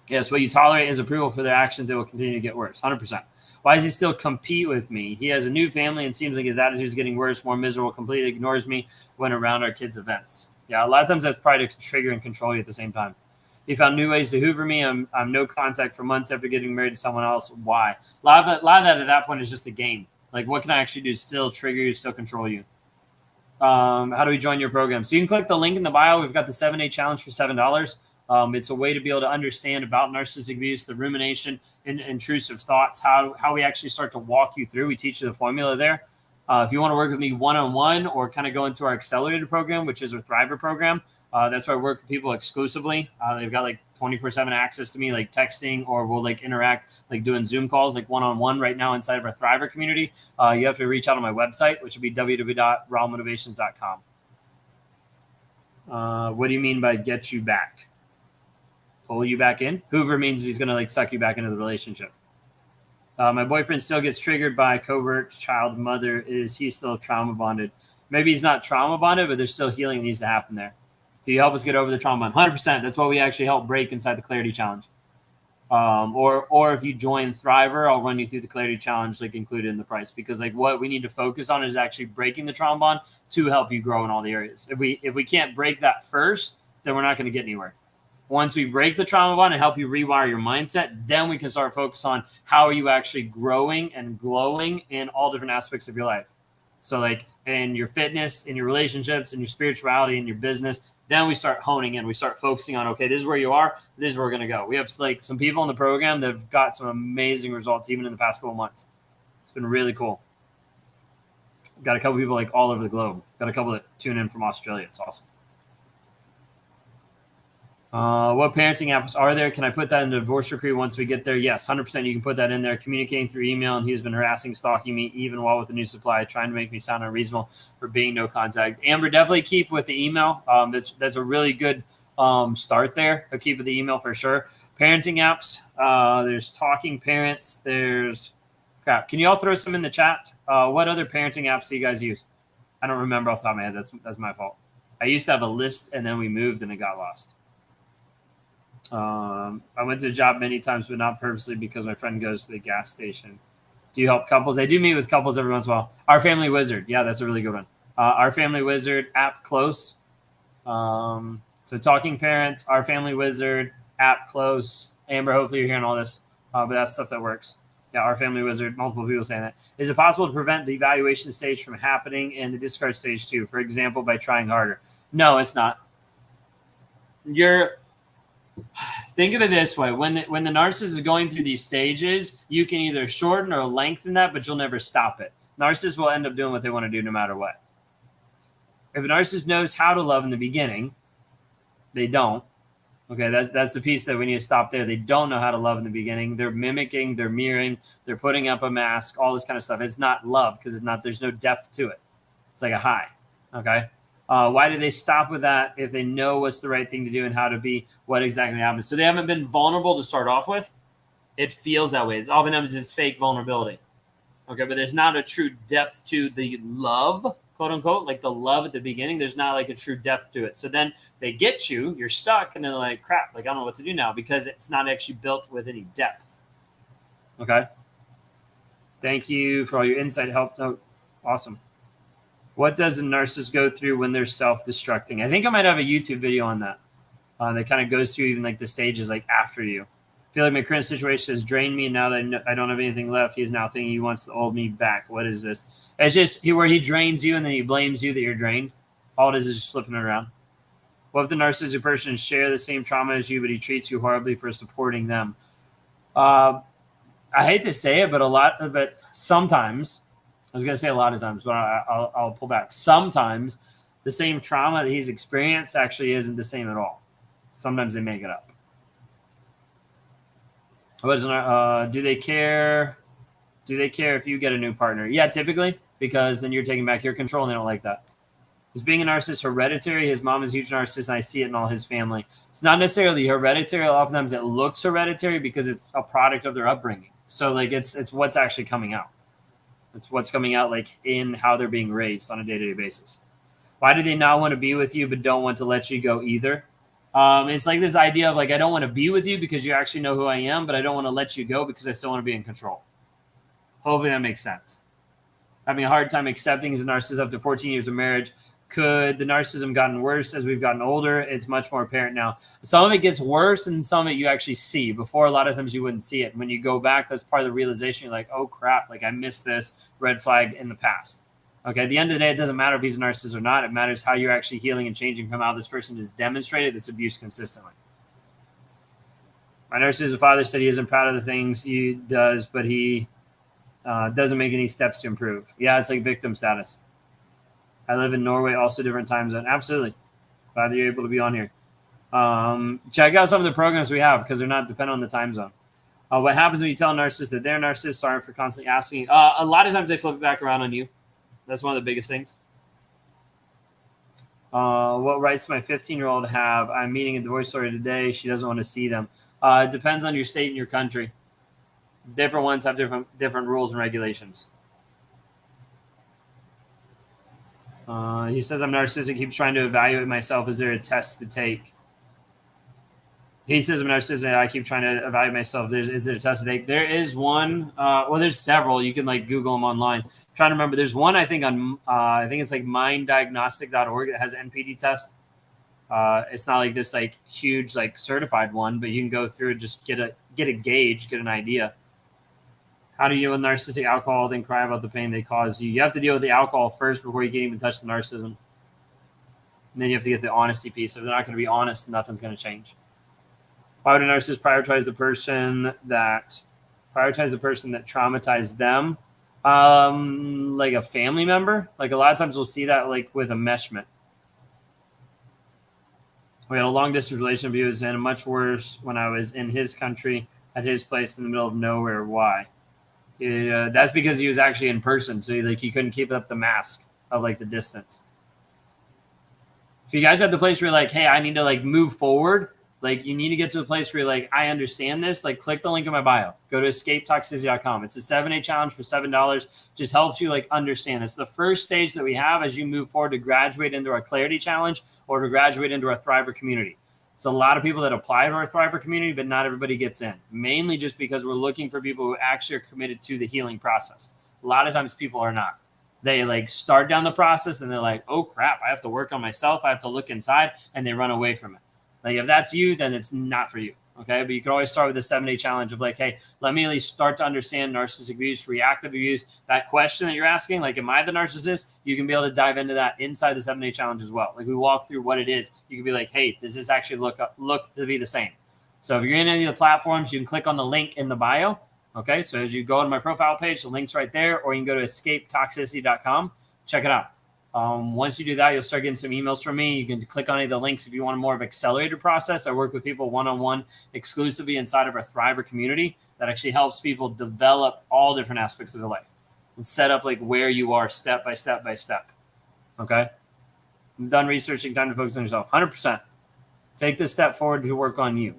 Yes, what you tolerate is approval for their actions. It will continue to get worse. 100%. Why does he still compete with me? He has a new family and seems like his attitude is getting worse, more miserable, completely ignores me when around our kids' events. Yeah, a lot of times that's probably to trigger and control you at the same time. He found new ways to hoover me. I'm no contact for months after getting married to someone else. Why? A lot of that at that point is just a game. Like, what can I actually do to still trigger you, still control you? How do we join your program? So you can click the link in the bio. We've got the 7-day challenge for $7. It's a way to be able to understand about narcissistic abuse, the rumination, and intrusive thoughts, how we actually start to walk you through. We teach you the formula there. If you want to work with me one-on-one or kind of go into our accelerated program, which is our Thriver program, that's where I work with people exclusively. They've got like 24/7 access to me, like texting, or we'll like interact, like doing Zoom calls, like one-on-one right now inside of our Thriver community. You have to reach out on my website, which would be www.rawmotivations.com. What do you mean by get you back? Pull you back in? Hoover means he's going to like suck you back into the relationship. My boyfriend still gets triggered by covert child mother. Is he still trauma bonded? Maybe he's not trauma bonded, but there's still healing that needs to happen there. Do you help us get over the trauma bond? 100%. That's what we actually help break inside the Clarity Challenge. Or if you join Thriver, I'll run you through the Clarity Challenge, like included in the price, because like what we need to focus on is actually breaking the trauma bond to help you grow in all the areas. If we can't break that first, then we're not going to get anywhere. Once we break the trauma bond and help you rewire your mindset, then we can start focus on how are you actually growing and glowing in all different aspects of your life. So like in your fitness, in your relationships, in your spirituality, in your business, then we start honing in. We start focusing on, okay, this is where you are. This is where we're going to go. We have like some people in the program that have got some amazing results even in the past couple of months. It's been really cool. Got a couple people like all over the globe. Got a couple that tune in from Australia. It's awesome. What parenting apps are there? Can I put that in the divorce decree once we get there? Yes, 100%. You can put that in there. Communicating through email, and he's been harassing, stalking me, even while with the new supply, trying to make me sound unreasonable for being no contact. Amber, definitely keep with the email. That's a really good start there. I'll keep with the email for sure. Parenting apps. There's Talking Parents. There's crap. Can you all throw some in the chat? What other parenting apps do you guys use? I don't remember off the top of my head. That's my fault. I used to have a list, and then we moved, and it got lost. I went to a job many times, but not purposely, because my friend goes to the gas station. Do you help couples? I do meet with couples every once in a while. Our Family Wizard. Yeah, that's a really good one. Our Family Wizard, app close. So Talking Parents, Our Family Wizard, app close. Amber, hopefully you're hearing all this, but that's stuff that works. Yeah, Our Family Wizard, multiple people saying that. Is it possible to prevent the evaluation stage from happening and the discard stage too? For example, by trying harder? No, it's not. Think of it this way. When the narcissist is going through these stages, you can either shorten or lengthen that, but you'll never stop it. Narcissists will end up doing what they want to do no matter what. If a narcissist knows how to love in the beginning, they don't. Okay, that's the piece that we need to stop there. They don't know how to love in the beginning. They're mimicking, they're mirroring, they're putting up a mask, all this kind of stuff. It's not love because there's no depth to it. It's like a high. Okay. Why do they stop with that if they know what's the right thing to do and how to be, what exactly happens? So they haven't been vulnerable to start off with. It feels that way. It's all been is fake vulnerability. Okay, but there's not a true depth to the love, quote unquote, like the love at the beginning. There's not like a true depth to it. So then they get you, you're stuck, and then like, crap, like I don't know what to do now because it's not actually built with any depth. Okay. Thank you for all your insight help. Oh, awesome. What does a narcissist go through when they're self-destructing? I think I might have a YouTube video on that. That kind of goes through even like the stages like after you. I feel like my current situation has drained me, and now that I don't have anything left, he is now thinking he wants the old me back. What is this? It's just where he drains you and then he blames you that you're drained. All it is just flipping it around. What if the narcissistic person share the same trauma as you, but he treats you horribly for supporting them? I hate to say it, but sometimes. I was going to say a lot of times, but I'll pull back. Sometimes the same trauma that he's experienced actually isn't the same at all. Sometimes they make it up. Do they care? Do they care if you get a new partner? Yeah, typically, because then you're taking back your control and they don't like that. Is being a narcissist hereditary? His mom is a huge narcissist, and I see it in all his family. It's not necessarily hereditary. Oftentimes it looks hereditary because it's a product of their upbringing. So like it's what's actually coming out. It's what's coming out like in how they're being raised on a day-to-day basis. Why do they not want to be with you but don't want to let you go either? It's like this idea of like, I don't want to be with you because you actually know who I am, but I don't want to let you go because I still want to be in control. Hopefully that makes sense. Having a hard time accepting as a narcissist after 14 years of marriage. Could the narcissism gotten worse as we've gotten older? It's much more apparent now. Some of it gets worse and some of it you actually see. Before, a lot of times you wouldn't see it. When you go back, that's part of the realization. You're like, oh crap, like I missed this red flag in the past. Okay, at the end of the day, it doesn't matter if he's a narcissist or not. It matters how you're actually healing and changing from how this person has demonstrated this abuse consistently. My narcissistic father said he isn't proud of the things he does, but he doesn't make any steps to improve. Yeah, it's like victim status. I live in Norway, also different time zone. Absolutely. Glad that you're able to be on here. Check out some of the programs we have because they're not dependent on the time zone. What happens when you tell a narcissist that they're narcissists? Sorry for constantly asking. A lot of times they flip it back around on you. That's one of the biggest things. What rights does my 15-year-old have? I'm meeting a divorce lawyer today. She doesn't want to see them. It depends on your state and your country. Different ones have different rules and regulations. He says I'm narcissistic. Keeps trying to evaluate myself. Is there a test to take? He says I'm narcissistic. I keep trying to evaluate myself. Is there a test to take? There is one. Well, there's several. You can like Google them online. I'm trying to remember. There's one I think on. I think it's like minddiagnostic.org that has an NPD test. It's not like this like huge like certified one, but you can go through and just get a gauge, get an idea. How do you deal with narcissistic alcohol, then cry about the pain they cause you? You have to deal with the alcohol first before you can even touch the narcissism. And then you have to get the honesty piece. If they're not going to be honest, nothing's going to change. Why would a narcissist prioritize the person that traumatized them? Like a family member? Like a lot of times we'll see that like with enmeshment. We had a long distance relationship. He was in much worse when I was in his country at his place in the middle of nowhere. Why? That's because he was actually in person, so he couldn't keep up the mask of like the distance. If you guys are at the place where you're like, hey, I need to like move forward, like you need to get to the place where you're like, I understand this, like click the link in my bio. Go to escapetoxicity.com. It's a 7-day challenge for $7. Just helps you like understand. It's the first stage that we have as you move forward to graduate into our Clarity Challenge or to graduate into our Thriver community. It's a lot of people that apply to our Thriver community, but not everybody gets in, mainly just because we're looking for people who actually are committed to the healing process. A lot of times people are not. They like start down the process and they're like, oh crap, I have to work on myself. I have to look inside, and they run away from it. Like if that's you, then it's not for you. Okay. But you can always start with a 7-day challenge of like, hey, let me at least start to understand narcissistic abuse, reactive abuse. That question that you're asking, like, am I the narcissist? You can be able to dive into that inside the 7-day challenge as well. Like we walk through what it is. You can be like, hey, does this actually look to be the same? So if you're in any of the platforms, you can click on the link in the bio. Okay. So as you go to my profile page, the link's right there, or you can go to escapetoxicity.com. Check it out. Once you do that, you'll start getting some emails from me. You can click on any of the links if you want a more of an accelerated process. I work with people one-on-one exclusively inside of our Thriver community that actually helps people develop all different aspects of their life and set up like where you are step by step by step. Okay. I'm done researching, time to focus on yourself. 100%. Take this step forward to work on you.